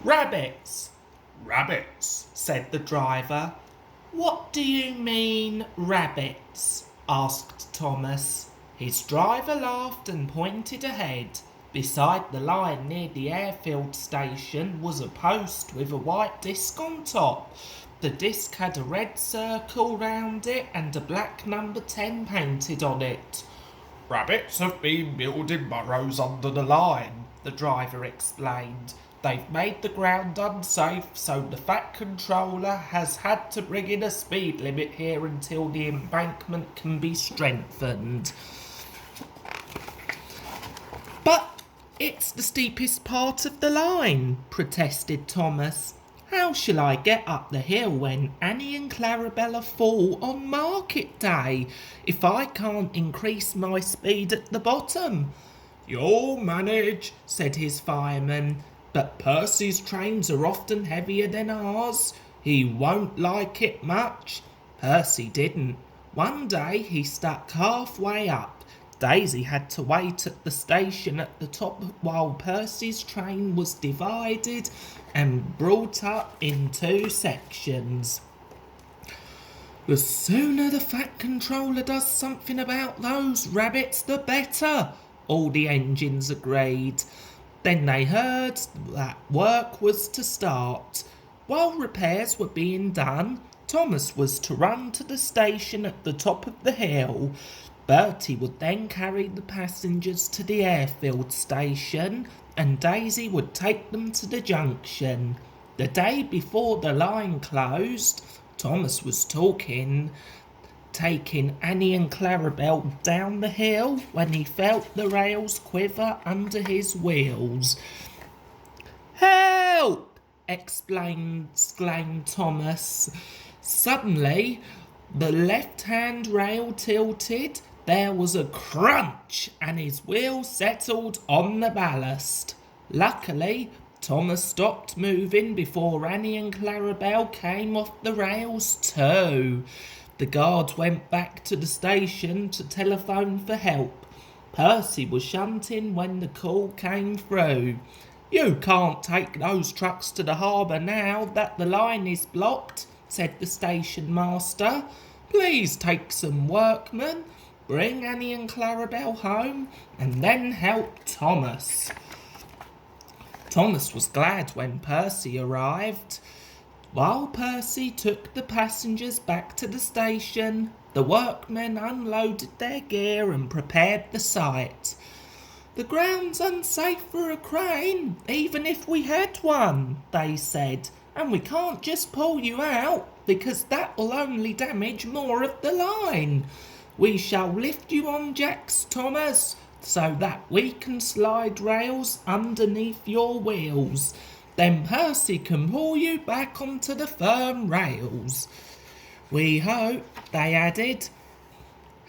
Rabbits, rabbits, said the driver. What do you mean, rabbits? Asked Thomas. His driver laughed and pointed ahead. Beside the line near the airfield station was a post with a white disc on top. The disc had a red circle round it and a black number 10 painted on it. Rabbits have been building burrows under the line, the driver explained. They've made the ground unsafe, so the Fat Controller has had to bring in a speed limit here until the embankment can be strengthened. But it's the steepest part of the line, protested Thomas. How shall I get up the hill when Annie and Clarabella fall on market day if I can't increase my speed at the bottom? You'll manage, said his fireman, but Percy's trains are often heavier than ours. He won't like it much. Percy didn't. One day he stuck halfway up. Daisy had to wait at the station at the top while Percy's train was divided and brought up in two sections. The sooner the Fat Controller does something about those rabbits, the better, all the engines agreed. Then they heard that work was to start. While repairs were being done, Thomas was to run to the station at the top of the hill. Bertie would then carry the passengers to the airfield station and Daisy would take them to the junction. The day before the line closed, Thomas was taking Annie and Clarabelle down the hill when he felt the rails quiver under his wheels. Help! exclaimed Thomas. Suddenly, the left-hand rail tilted. There was a crunch and his wheel settled on the ballast. Luckily, Thomas stopped moving before Annie and Clarabelle came off the rails too. The guard went back to the station to telephone for help. Percy was shunting when the call came through. You can't take those trucks to the harbour now that the line is blocked, said the station master. Please take some workmen, bring Annie and Clarabelle home, and then help Thomas. Thomas was glad when Percy arrived. While Percy took the passengers back to the station, the workmen unloaded their gear and prepared the site. The ground's unsafe for a crane, even if we had one, they said, and we can't just pull you out because that will only damage more of the line. We shall lift you on jacks, Thomas, so that we can slide rails underneath your wheels. Then Percy can pull you back onto the firm rails. We hope, they added.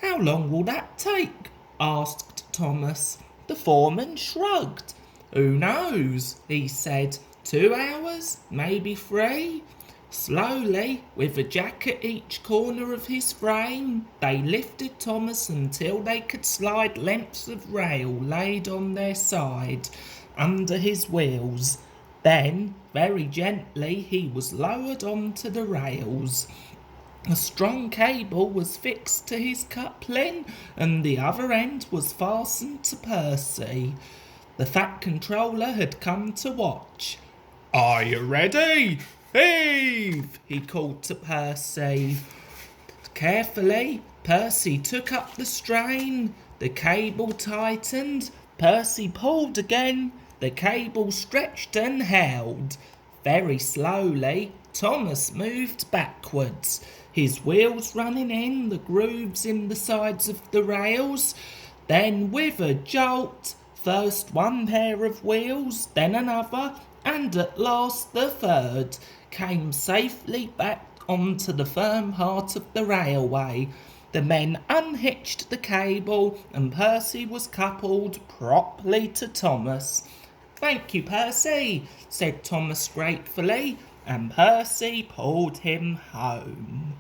How long will that take? Asked Thomas. The foreman shrugged. Who knows, he said. 2 hours, maybe 3. Slowly, with a jack at each corner of his frame, they lifted Thomas until they could slide lengths of rail laid on their side under his wheels. Then, very gently, he was lowered onto the rails. A strong cable was fixed to his coupling, and the other end was fastened to Percy. The Fat Controller had come to watch. Are you ready? Heave! He called to Percy. Carefully, Percy took up the strain. The cable tightened. Percy pulled again. The cable stretched and held. Very slowly, Thomas moved backwards, his wheels running in the grooves in the sides of the rails. Then with a jolt, first one pair of wheels, then another, and at last the third, came safely back onto the firm heart of the railway. The men unhitched the cable and Percy was coupled properly to Thomas. Thank you, Percy, said Thomas gratefully, and Percy pulled him home.